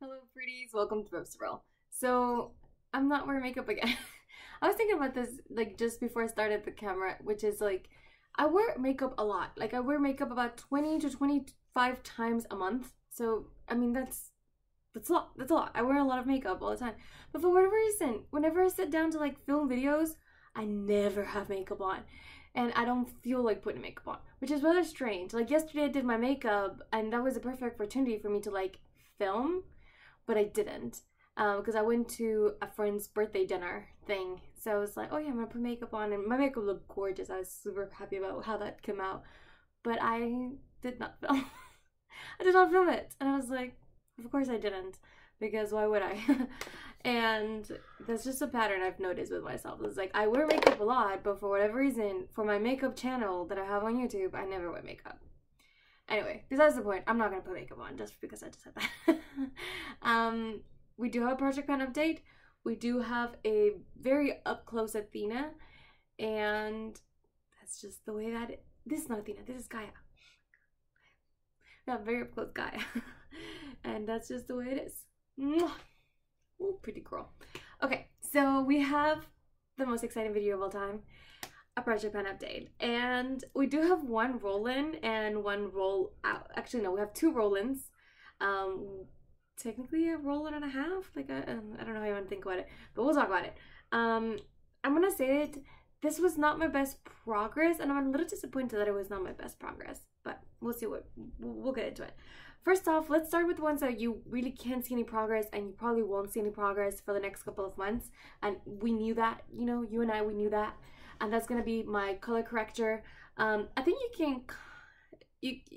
Hello, pretties. Welcome to Roast Roll. So, I'm not wearing makeup again. I was thinking about this like just before I started the camera, which is like I wear makeup a lot. Like I wear makeup about 20 to 25 times a month. So, I mean that's a lot. That's a lot. I wear a lot of makeup all the time. But for whatever reason, whenever I sit down to like film videos, I never have makeup on. And I don't feel like putting makeup on, which is rather strange. Like yesterday I did my makeup and that was a perfect opportunity for me to like film, but I didn't because I went to a friend's birthday dinner thing. So I was like, oh yeah, I'm gonna put makeup on, and my makeup looked gorgeous. I was super happy about how that came out, but I did not film. I did not film it, and I was like, of course I didn't, because why would I? And that's just a pattern I've noticed with myself. It's like I wear makeup a lot, but for whatever reason, for my makeup channel that I have on YouTube, I never wear makeup. Anyway, besides the point, I'm not gonna put makeup on just because I just said that. We do have a project plan update. We do have a very up close Athena, and that's just the way that this is not Athena, this is Gaia. Yeah, very up close Gaia. And that's just the way it is. Mwah. Ooh, pretty girl. Okay, so we have the most exciting video of all time, a project plan update, and we do have one roll-in and one roll-out. Actually, no, we have two roll-ins. Technically a roll-in and a half. Like I don't know how you want to think about it, but we'll talk about it. I'm gonna say it. This was not my best progress, and I'm a little disappointed that it was not my best progress. But we'll see we'll get into it. First off, let's start with the ones that you really can't see any progress, and you probably won't see any progress for the next couple of months. And we knew that, you know, you and I, we knew that. And that's gonna be my color corrector. I think you can,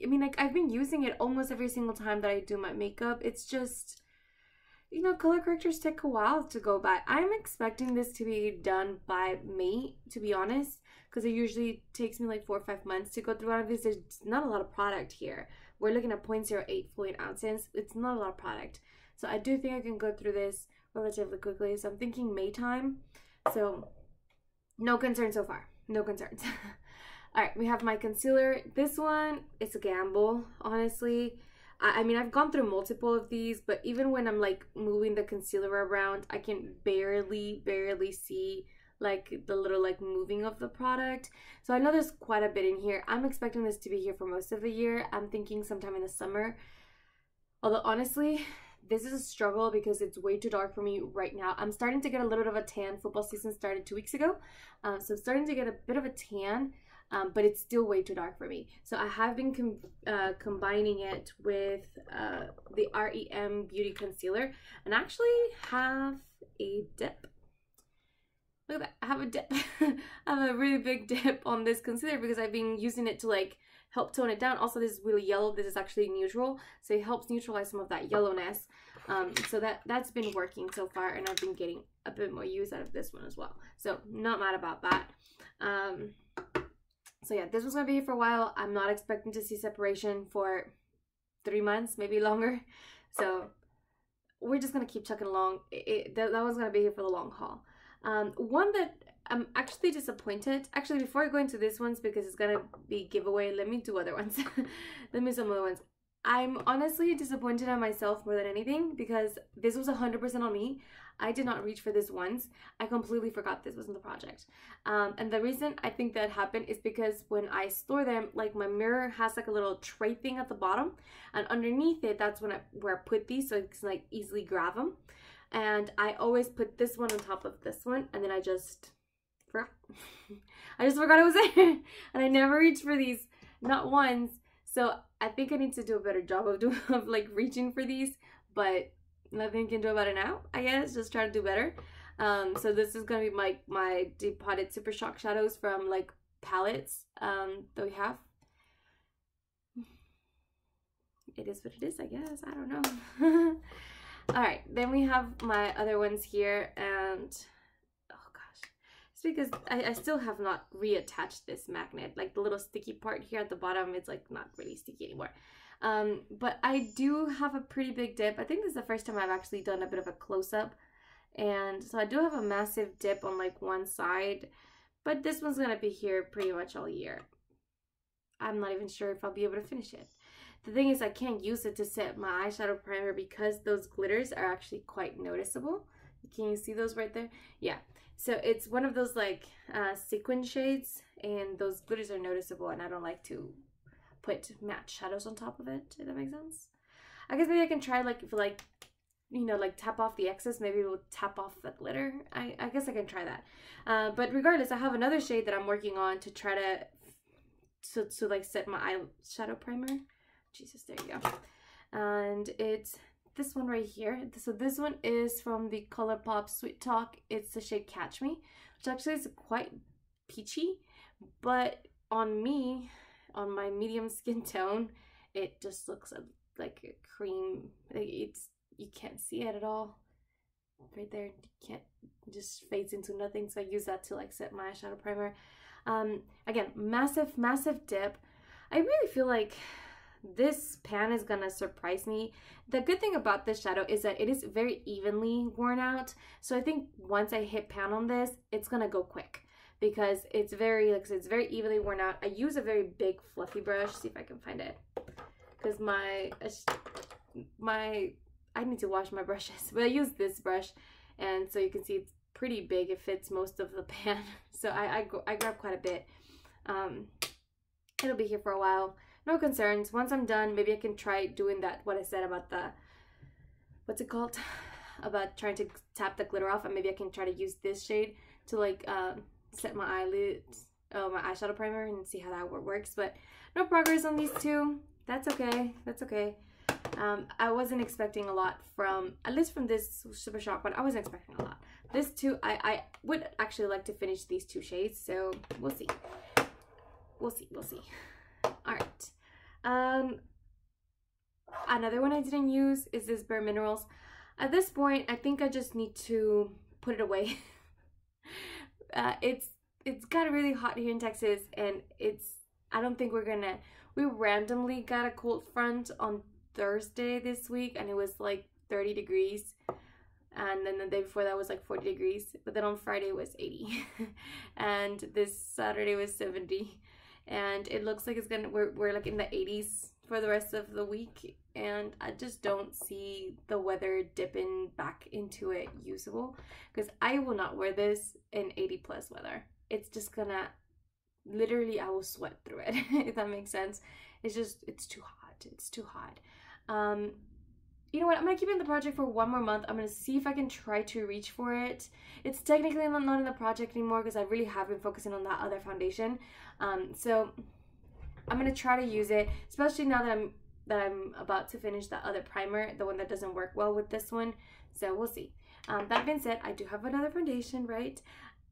I mean, like I've been using it almost every single time that I do my makeup. It's just, you know, color correctors take a while to go by. I'm expecting this to be done by May, to be honest, because it usually takes me like 4 or 5 months to go through one of these. There's not a lot of product here. We're looking at 0.08 fluid ounces. It's not a lot of product. So I do think I can go through this relatively quickly. So I'm thinking May time. So no concerns so far. No concerns. All right, we have my concealer. This one, it's a gamble, honestly. I mean, I've gone through multiple of these, but even when I'm like moving the concealer around, I can barely see like the little like moving of the product. So I know there's quite a bit in here. I'm expecting this to be here for most of the year. I'm thinking sometime in the summer. Although honestly, this is a struggle because it's way too dark for me right now. I'm starting to get a little bit of a tan. Football season started 2 weeks ago. So I'm starting to get a bit of a tan, but it's still way too dark for me. So I have been combining it with the REM Beauty Concealer, and actually have a dip. Look at that, I have a dip. I have a really big dip on this concealer because I've been using it to like help tone it down. Also, this is really yellow. This is actually neutral, so it helps neutralize some of that yellowness. So that's been working so far, and I've been getting a bit more use out of this one as well. So not mad about that. So yeah, this was gonna be here for a while. I'm not expecting to see separation for 3 months, maybe longer. So we're just gonna keep chucking along. That one's gonna be here for the long haul. One that I'm actually disappointed. Actually, before I go into this ones, because it's gonna be giveaway, let me do other ones. Let me some other ones. I'm honestly disappointed in myself more than anything because this was 100% on me. I did not reach for this once. I completely forgot this was in the project. And the reason I think that happened is because when I store them, like my mirror has like a little tray thing at the bottom, and underneath it, that's where I put these so I can like easily grab them. And I always put this one on top of this one, and then I just forgot. I just forgot it was there, and I never reached for these, not once. So I think I need to do a better job of like reaching for these, but nothing can do about it now, I guess. Just try to do better. So this is gonna be my Deep Potted Super Shock shadows from like palettes that we have. It is what it is, I guess. I don't know. All right, then we have my other ones here, and oh gosh, it's because I still have not reattached this magnet. Like the little sticky part here at the bottom, it's like not really sticky anymore. But I do have a pretty big dip. I think this is the first time I've actually done a bit of a close-up, and so I do have a massive dip on like one side, but this one's gonna be here pretty much all year. I'm not even sure if I'll be able to finish it. The thing is, I can't use it to set my eyeshadow primer because those glitters are actually quite noticeable. Can you see those right there? Yeah. So it's one of those like sequin shades, and those glitters are noticeable, and I don't like to put matte shadows on top of it, if that makes sense. I guess maybe I can try like, if like, you know, like tap off the excess, maybe it will tap off the glitter. I guess I can try that. But regardless, I have another shade that I'm working on to try to like set my eyeshadow primer. Jesus, there you go. And it's this one right here. So this one is from the ColourPop Sweet Talk. It's the shade Catch Me, which actually is quite peachy, but on me, on my medium skin tone, it just looks like a cream. You can't see it at all. Right there, you can't, it just fades into nothing. So I use that to like set my eyeshadow primer. Again, massive dip. I really feel like this pan is gonna surprise me. The good thing about this shadow is that it is very evenly worn out. So I think once I hit pan on this, it's gonna go quick because it's very, like I said, it's very evenly worn out. I use a very big fluffy brush. See if I can find it, because I need to wash my brushes, but I use this brush, and so you can see it's pretty big. It fits most of the pan, so I grab quite a bit. It'll be here for a while. No concerns. Once I'm done, maybe I can try doing that, what I said about the, what's it called? About trying to tap the glitter off, and maybe I can try to use this shade to like set my eyelids, my eyeshadow primer, and see how that works. But no progress on these two. That's okay. That's okay. I wasn't expecting a lot from, at least from this Super Shock one, I wasn't expecting a lot. This two, I would actually like to finish these two shades, so we'll see. We'll see. Alright. Another one I didn't use is this Bare Minerals. At this point, I think I just need to put it away. It's got really hot here in Texas, and I don't think we randomly got a cold front on Thursday this week, and it was like 30 degrees, and then the day before that was like 40 degrees, but then on Friday it was 80 and this Saturday was 70, and it looks like it's gonna, we're like in the 80s for the rest of the week, and I just don't see the weather dipping back into it usable, because I will not wear this in 80 plus weather. It's just gonna, literally, I will sweat through it if that makes sense. It's just, it's too hot. It's too hot. You know what, I'm gonna keep it in the project for one more month. I'm gonna see if I can try to reach for it. It's technically not in the project anymore because I really have been focusing on that other foundation. So I'm gonna try to use it, especially now that I'm about to finish that other primer, the one that doesn't work well with this one. So we'll see. That being said, I do have another foundation, right?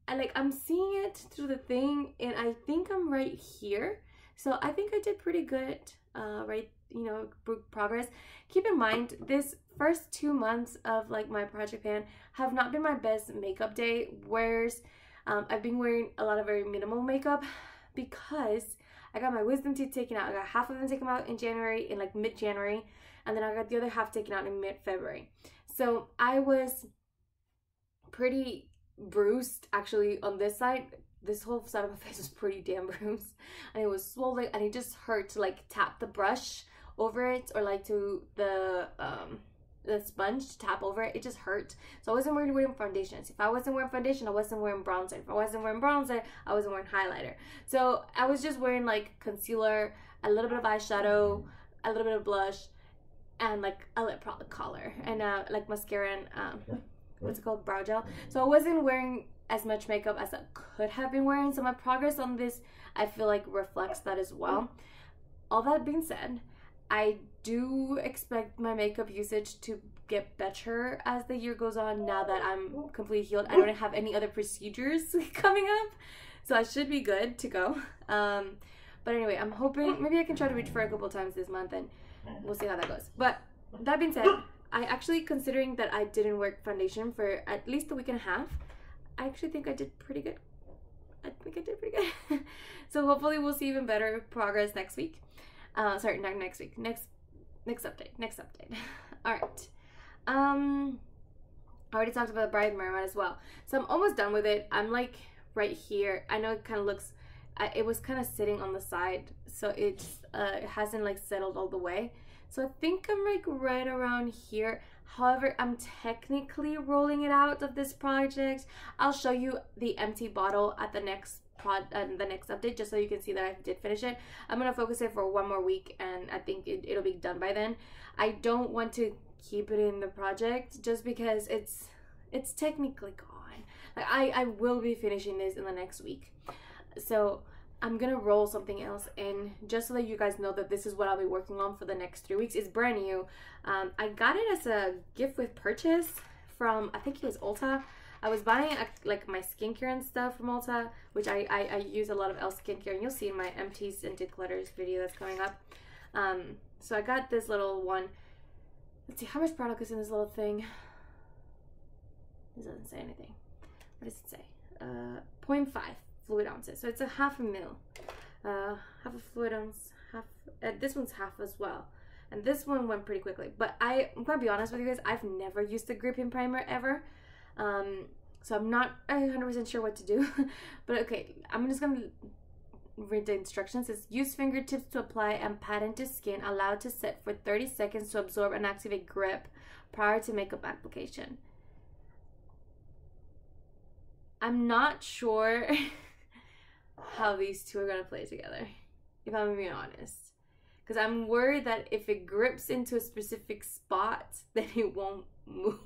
I'm seeing it through the thing, and I think I'm right here. So I think I did pretty good, right? You know, progress. Keep in mind, this first 2 months of like my project pan have not been my best makeup day, whereas I've been wearing a lot of very minimal makeup because I got my wisdom teeth taken out. I got half of them taken out in January, in like mid-January, and then I got the other half taken out in mid-February. So I was pretty bruised actually on this side. This whole side of my face was pretty damn bruised, and it was swollen, and it just hurt to like tap the brush over it, or like to the sponge to tap over it. It just hurt. So I wasn't wearing foundations. If I wasn't wearing foundation, I wasn't wearing bronzer. If I wasn't wearing bronzer, I wasn't wearing highlighter. So I was just wearing like concealer, a little bit of eyeshadow, a little bit of blush, and like a lip color, and like mascara and what's it called, brow gel. So I wasn't wearing as much makeup as I could have been wearing. So my progress on this, I feel like, reflects that as well. All that being said, I do expect my makeup usage to get better as the year goes on, now that I'm completely healed. I don't have any other procedures coming up, so I should be good to go. But anyway, I'm hoping maybe I can try to reach for a couple times this month, and we'll see how that goes. But that being said, I actually, considering that I didn't wear foundation for at least a week and a half, I actually think I did pretty good. I think I did pretty good. So hopefully we'll see even better progress next week. Sorry, not next week. Next update. All right. I already talked about the Bride Mermaid as well. So I'm almost done with it. I'm like right here. I know it kind of looks it was kind of sitting on the side, so it hasn't like settled all the way. So I think I'm like right around here. However, I'm technically rolling it out of this project. I'll show you the empty bottle at the next update, just so you can see that I did finish it. I'm gonna focus it for one more week, and I think it'll be done by then. I don't want to keep it in the project just because it's technically gone. Like I will be finishing this in the next week, so I'm gonna roll something else in just so that you guys know that this is what I'll be working on for the next 3 weeks. It's brand new. I got it as a gift with purchase from, I think it was Ulta. I was buying like my skincare and stuff from Ulta, which I use a lot of Elf skincare, and you'll see in my empties and declutters video that's coming up. So I got this little one. Let's see how much product is in this little thing. This doesn't say anything. What does it say? 0.5 fluid ounces. So it's a half a mil. Half a fluid ounce. This one's half as well. And this one went pretty quickly. But I'm gonna be honest with you guys. I've never used the gripping primer ever. So I'm not 100% sure what to do. But okay, I'm just gonna read the instructions. It says, use fingertips to apply and pat into skin. Allow to set for 30 seconds to absorb and activate grip prior to makeup application. I'm not sure how these two are gonna play together, if I'm being honest. Because I'm worried that if it grips into a specific spot, then it won't move.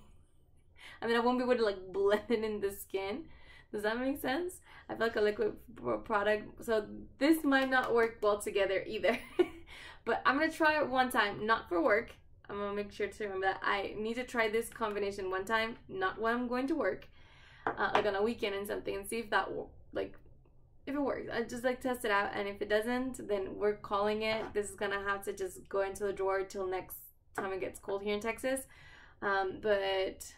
I mean, I won't be able to like blend it in the skin. Does that make sense? I feel like a liquid product, so this might not work well together either. But I'm gonna try it one time, not for work. I'm gonna make sure to remember that I need to try this combination one time, not when I'm going to work, like on a weekend and something, and see if that if it works. I just like test it out, and if it doesn't, then we're calling it. This is gonna have to just go into the drawer till next time it gets cold here in Texas. But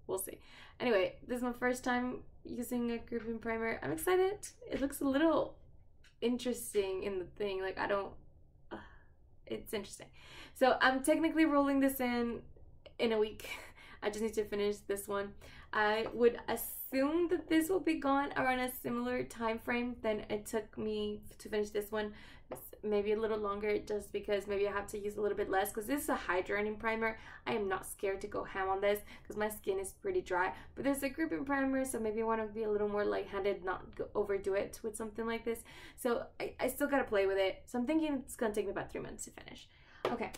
we'll see. Anyway, this is my first time using a gripping primer. I'm excited. It looks a little interesting in the thing. Like, I don't, it's interesting. So I'm technically rolling this in a week. I just need to finish this one. I would assume that this will be gone around a similar time frame than it took me to finish this one. Maybe a little longer, just because maybe I have to use a little bit less, because this is a hydrating primer. I am not scared to go ham on this because my skin is pretty dry, but there's a gripping primer, so maybe I want to be a little more light-handed, not overdo it with something like this. So I still gotta play with it, so I'm thinking it's gonna take me about 3 months to finish. Okay,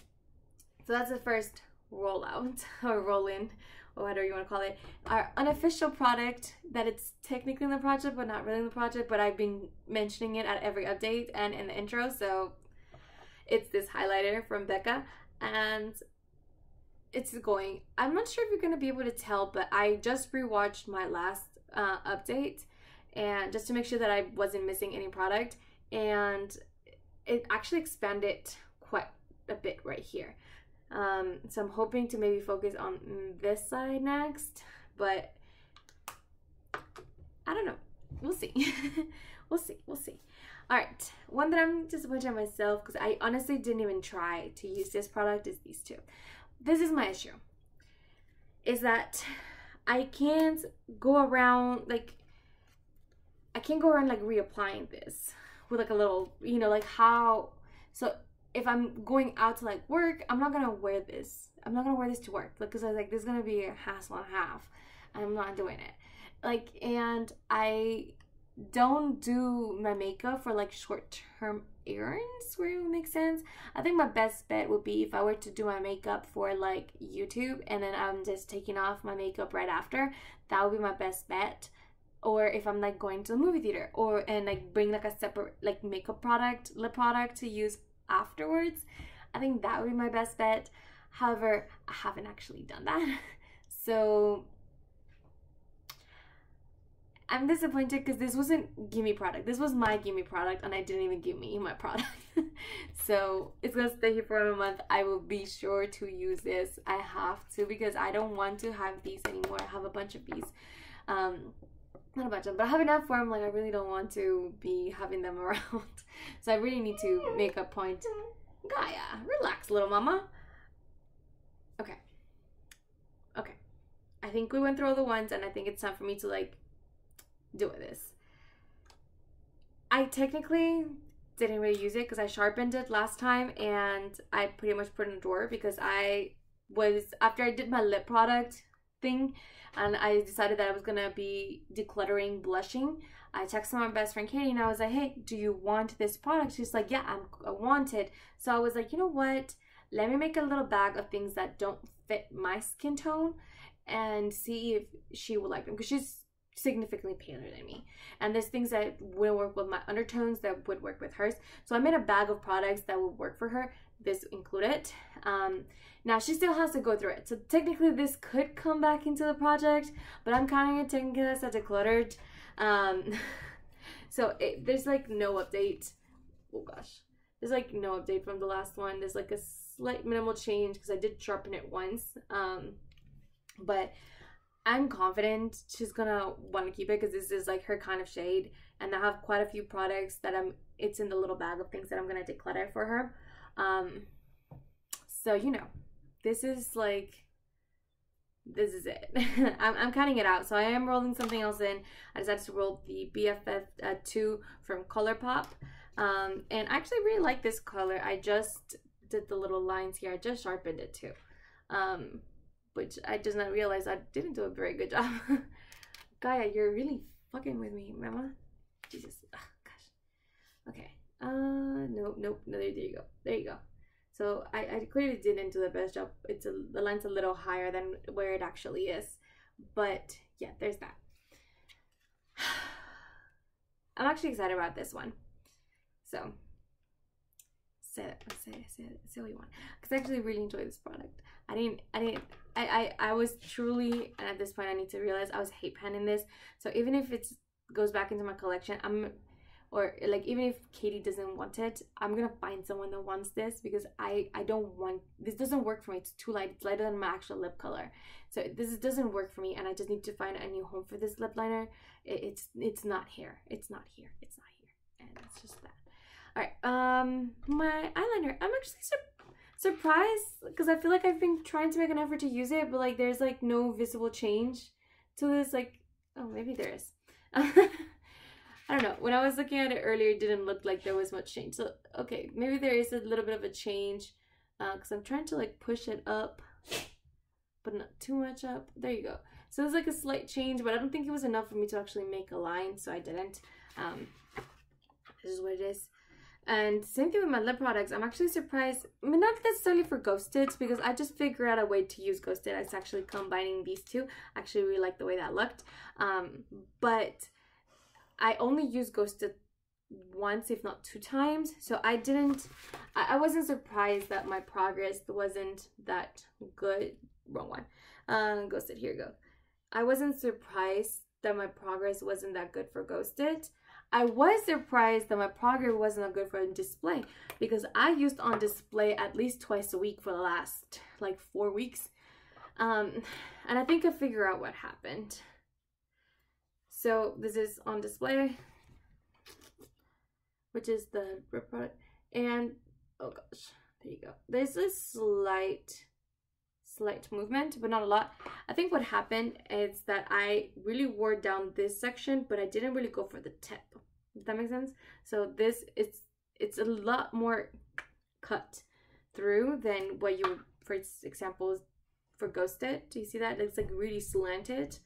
so that's the first rollout or roll-in, or whatever you want to call it. Our unofficial product that it's technically in the project but not really in the project, but I've been mentioning it at every update and in the intro. So it's this highlighter from Becca, and it's going, I'm not sure if you're going to be able to tell, but I just rewatched my last update, and just to make sure that I wasn't missing any product, and it actually expanded quite a bit right here. So I'm hoping to maybe focus on this side next, but I don't know. We'll see. We'll see. All right, one that I'm disappointed in myself, because I honestly didn't even try to use this product, is these two. This is my issue, is that I can't go around like reapplying this with like a little, you know, like how, so if I'm going out to like work, I'm not gonna wear this. I'm not gonna wear this to work, because I was like, this is gonna be a hassle and a half. I'm not doing it. Like, and I don't do my makeup for like short-term errands where it would make sense. I think my best bet would be if I were to do my makeup for like YouTube, and then I'm just taking off my makeup right after. That would be my best bet. Or if I'm like going to the movie theater, and like bring like a separate like makeup product, lip product to use afterwards. I think that would be my best bet. However, I haven't actually done that. So I'm disappointed, because this wasn't gimme product. This was my gimme product, and I didn't even give me my product. So it's gonna stay here for a month. I will be sure to use this. I have to, because I don't want to have these anymore. I have a bunch of these. Not a bunch of them, but I have enough for them. Like, I really don't want to be having them around. So I really need to make a point. Gaia, relax, little mama. Okay. I think we went through all the ones, and I think it's time for me to like do this. I technically didn't really use it because I sharpened it last time and I pretty much put it in a drawer because I was, after I did my lip product thing and I decided that I was gonna be decluttering blushing, I texted my best friend Katie and I was like, hey, do you want this product? She's like, yeah, I want it. So I was like, you know what? Let me make a little bag of things that don't fit my skin tone and see if she would like them, because she's significantly paler than me, and there's things that wouldn't work with my undertones that would work with hers. So I made a bag of products that would work for her, this included. Now she still has to go through it, so technically this could come back into the project, but I'm counting it technically as a decluttered. So there's like no update. Oh gosh, there's like no update from the last one. There's like a slight minimal change because I did sharpen it once, but I'm confident she's gonna want to keep it because this is like her kind of shade, and I have quite a few products that it's in the little bag of things that I'm gonna declutter for her. So you know, this is it. I'm cutting it out, so I am rolling something else in. I decided to roll the BFF 2 from ColourPop, and I actually really like this color. I just did the little lines here. I just sharpened it too, which I did not realize I didn't do a very good job. Gaia, you're really fucking with me, mama. Jesus, gosh. Okay. Nope. No, there you go. There you go. So I clearly didn't do the best job. The line's a little higher than where it actually is. But yeah, there's that. I'm actually excited about this one. So say what you want. Because I actually really enjoy this product. I was truly, and at this point I need to realize I was hate panning this. So even if it goes back into my collection, or like even if Katie doesn't want it, I'm gonna find someone that wants this, because I don't want, this doesn't work for me. It's too light. It's lighter than my actual lip color. So this doesn't work for me, and I just need to find a new home for this lip liner. It's not here. It's not here. It's not here. And it's just that. All right, my eyeliner. I'm actually surprised because I feel like I've been trying to make an effort to use it, but like there's like no visible change to this. Like, oh, maybe there is. I don't know. When I was looking at it earlier, it didn't look like there was much change. So, okay, maybe there is a little bit of a change because I'm trying to like push it up, but not too much up. There you go. So there's like a slight change, but I don't think it was enough for me to actually make a line, so I didn't. This is what it is. And same thing with my lip products. I'm actually surprised, I mean, not necessarily for Ghosted, because I just figured out a way to use Ghosted. It's actually combining these two. I actually really like the way that looked. But I only used Ghosted once, if not 2 times. So I wasn't surprised that my progress wasn't that good. Wrong one. Ghosted, here you go. I wasn't surprised that my progress wasn't that good for Ghosted. I was surprised that my progress wasn't that good for On Display, because I used On Display at least twice a week for the last like 4 weeks. And I think I figured out what happened. So this is On Display, which is the rip product, and oh gosh, there you go. There's a slight movement, but not a lot. I think what happened is that I really wore down this section, but I didn't really go for the tip. Does that make sense? So this, it's a lot more cut through than what you would, for example, for Ghosted. Do you see that? It's like really slanted.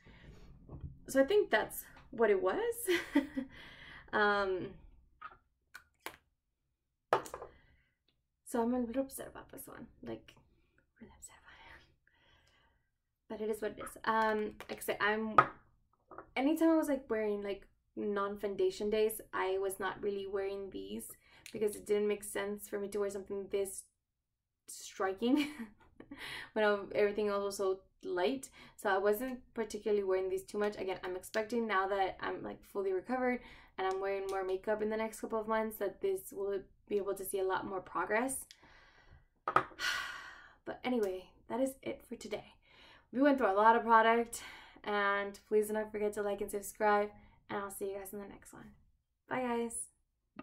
So I think that's what it was. So I'm a little upset about this one. Like, really upset about it. But it is what it is. Like I said, anytime I was like wearing like non-foundation days, I was not really wearing these because it didn't make sense for me to wear something this striking when everything else was so light. So I wasn't particularly wearing these too much. Again, I'm expecting now that I'm like fully recovered and I'm wearing more makeup in the next couple of months that this will be able to see a lot more progress. But anyway, that is it for today. We went through a lot of product, and please do not forget to like and subscribe, and I'll see you guys in the next one. Bye guys.